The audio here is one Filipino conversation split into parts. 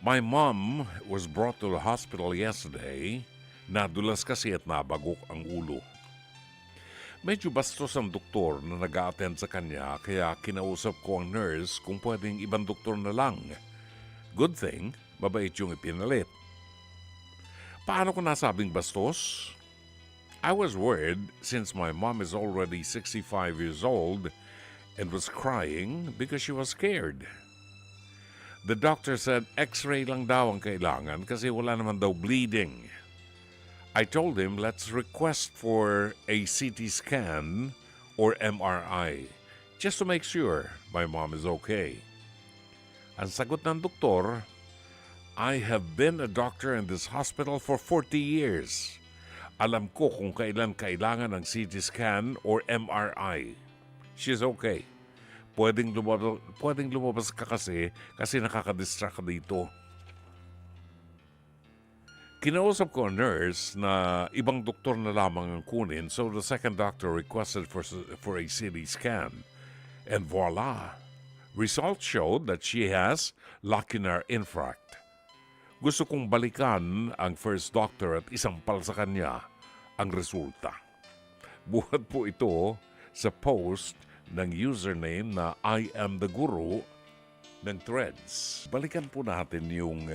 My mom was brought to the hospital yesterday. Nadulas kasi at nabagok ang ulo. Medyo bastos ang doktor na nag-a-attend sa kanya kaya kinausap ko ang nurse kung pwedeng ibang doktor na lang. Good thing, mabait yung ipinalit. Paano ko nasabing bastos? I was worried since my mom is already 65 years old and was crying because she was scared. The doctor said x-ray lang daw ang kailangan kasi wala naman daw bleeding. I told him let's request for a CT scan or MRI just to make sure my mom is okay. Ang sagot ng doktor, I have been a doctor in this hospital for 40 years. Alam ko kung kailan kailangan ng CT scan or MRI. She's okay. Pwedeng lumabas ka kasi nakakadistract ka dito. Kinausap ko ang nurse na ibang doktor na lamang ang kunin, so the second doctor requested for a CT scan. And voila! Results showed that she has lacunar infarct. Gusto kong balikan ang first doctor at isampal sa kanya ang resulta. Buhat po ito sa post ng username na I am the Guru ng Threads. Balikan po natin yung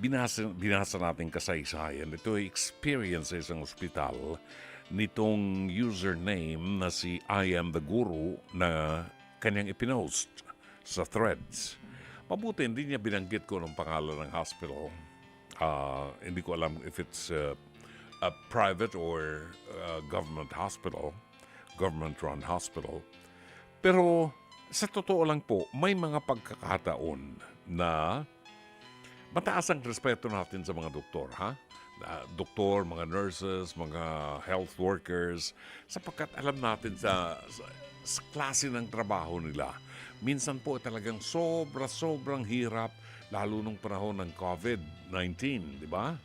binasa nating kasaysayan. Ito ay experience sa isang ospital nitong username na si I am the Guru na kanyang ipinost sa Threads. Mabuti, hindi niya binanggit ko ng pangalan ng hospital. Hindi ko alam if it's a private or government hospital, government-run hospital. Pero sa totoo lang po, may mga pagkakataon na mataas ang respeto natin sa mga doktor, ha? Doktor, mga nurses, mga health workers, sapagkat alam natin sa klase ng trabaho nila. Minsan po talagang sobrang hirap, lalo nung panahon ng COVID-19, di ba?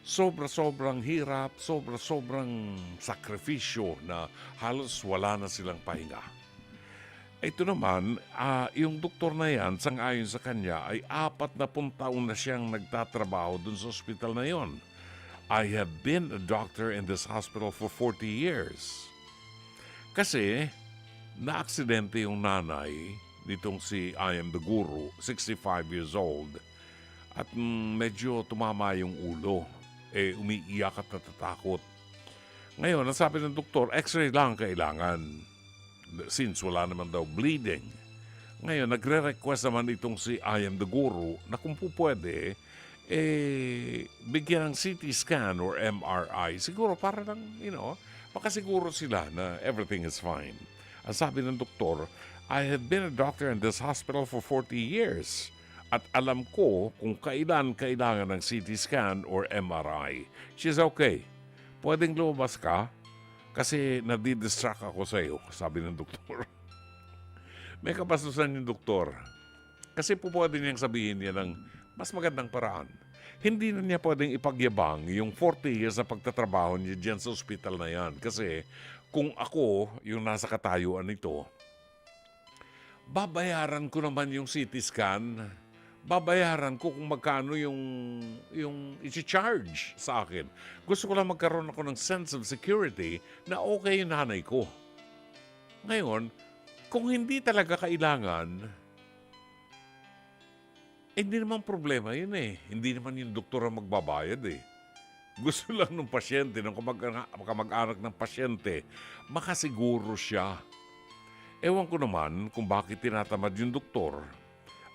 Sobrang hirap, sobrang sakripisyo na halos wala na silang pahinga. Ito naman, yung doktor na yan, sang-ayon sa kanya, ay 40 taon na siyang nagtatrabaho dun sa ospital na yon. I have been a doctor in this hospital for 40 years. Kasi, na-aksidente yung nanay nitong si I am the Guru, 65 years old, at medyo tumama yung ulo. Umiiyak at natatakot. Ngayon, ang sabi ng doktor, x-ray lang kailangan. Since wala naman daw bleeding. Ngayon, nagre-request naman itong si I am the Guru na kung po pwede, bigyan ng CT scan or MRI. Siguro para lang, makasiguro sila na everything is fine. Ang sabi ng doktor, I have been a doctor in this hospital for 40 years at alam ko kung kailan kailangan ng CT scan or MRI. She's okay. Pwedeng lumabas ka kasi nadidistract ako sa iyo, sabi ng doktor. May kabastusan yung doktor. Kasi po pwede niyang sabihin niya ng mas magandang paraan. Hindi na niya pwedeng ipagyabang yung 40 years na pagtatrabaho niya dyan sa ospital na yan. Kasi kung ako, yung nasa katayuan nito, babayaran ko naman yung CT scan. Babayaran ko kung magkano yung i-charge sa akin. Gusto ko lang magkaroon ako ng sense of security na okay yung nanay ko. Ngayon, kung hindi talaga kailangan, hindi naman problema yun eh. Hindi naman yung doktor ang magbabayad eh. Gusto lang ng pasyente, ng kamag-anak ng pasyente, makasiguro siya. Ewan ko naman kung bakit tinatamad yung doktor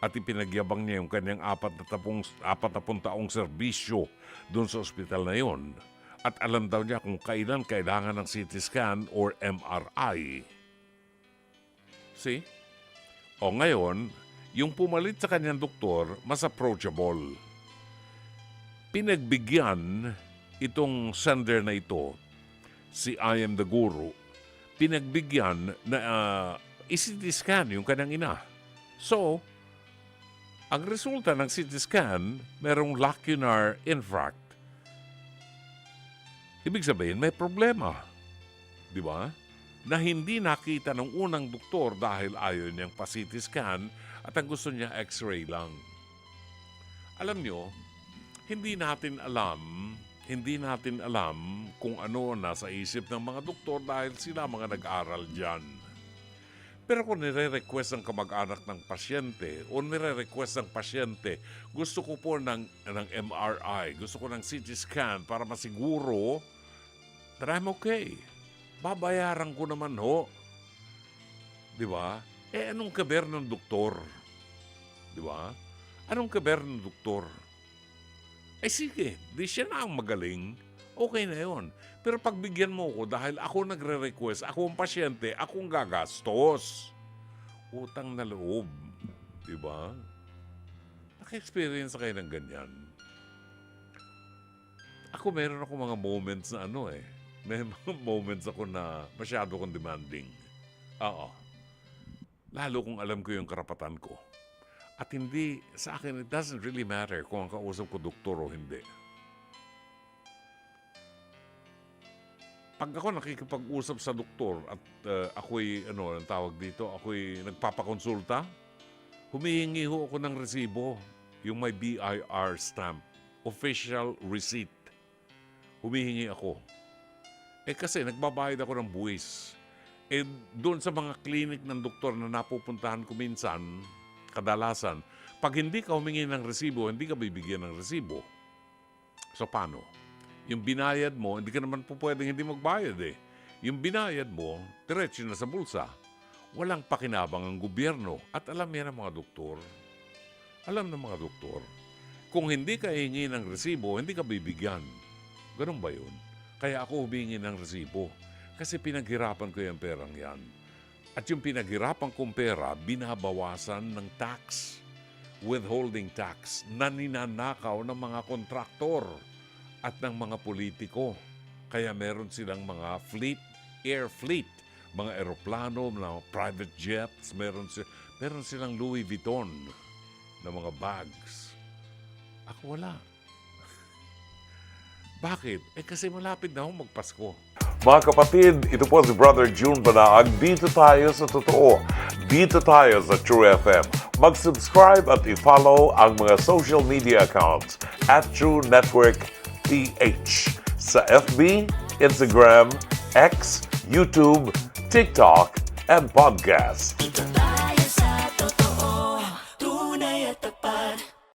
at ipinagyabang niya yung kanyang 40 taong serbisyo doon sa ospital na yon. At alam daw niya kung kailan kailangan ng CT scan or MRI. See? O ngayon, yung pumalit sa kanyang doktor, mas approachable. Pinagbigyan itong sender na ito, si I am the Guru, pinagbigyan na i-CT scan yung kanyang ina. So, ang resulta ng CT scan, merong lacunar infarct. Ibig sabihin, may problema. Di ba? Na hindi nakita ng unang doktor dahil ayaw niyang pa-CT scan at ang gusto niya x-ray lang. alam nyo, hindi natin alam kung ano nasa isip ng mga doktor dahil sila mga nag-aral dyan. Pero kung nire-request ng kamag-anak ng pasyente o nire-request ng pasyente, gusto ko po ng MRI, gusto ko ng CT scan para masiguro that I'm okay. Babayaran ko naman ho. Di ba? Anong kaber ng doktor? Di ba? Anong kaber ng doktor? Sige, di siya na ang magaling. Okay na yon. Pero pagbigyan mo ko dahil ako nagre-request, ako ang pasyente, akong gagastos. Utang na loob. Diba? Naka-experience kayo ng ganyan. Ako meron ako mga moments na may mga moments ako na masyado kong demanding. Oo. Lalo kung alam ko yung karapatan ko. At hindi, sa akin, it doesn't really matter kung ang kausap ko doktor o hindi. Pag ako nakikipag-usap sa doktor at ako'y, ang tawag dito, ako'y nagpapakonsulta, humihingi ho ako ng resibo, yung may BIR stamp, official receipt. Humihingi ako. Kasi nagbabayad ako ng buwis. Doon sa mga klinik ng doktor na napupuntahan ko minsan, kadalasan, pag hindi ka humingi ng resibo, hindi ka bibigyan ng resibo. So, paano? Yung binayad mo, hindi ka naman po pwedeng hindi magbayad Yung binayad mo, diretso na sa bulsa. Walang pakinabang ang gobyerno. At alam yan ng mga doktor. Alam ng mga doktor. Kung hindi ka hihingi ng resibo, hindi ka bibigyan. Ganun ba yun? Kaya ako humingi ng resibo. Kasi pinaghirapan ko yung perang yan. At yung pinaghirapan kong pera, binabawasan ng tax, withholding tax, na ninanakaw ng mga kontraktor at ng mga politiko. Kaya meron silang mga air fleet, mga eroplano, mga private jets, meron silang Louis Vuitton na mga bags. Ako wala. Bakit? Kasi malapit na akong magpasko. Mga kapatid, ito po si Brother June Banaag. Dito tayo sa totoo. Dito tayo sa True FM. Mag-subscribe at i-follow ang mga social media accounts at True Network PH sa FB, Instagram, X, YouTube, TikTok, and podcast.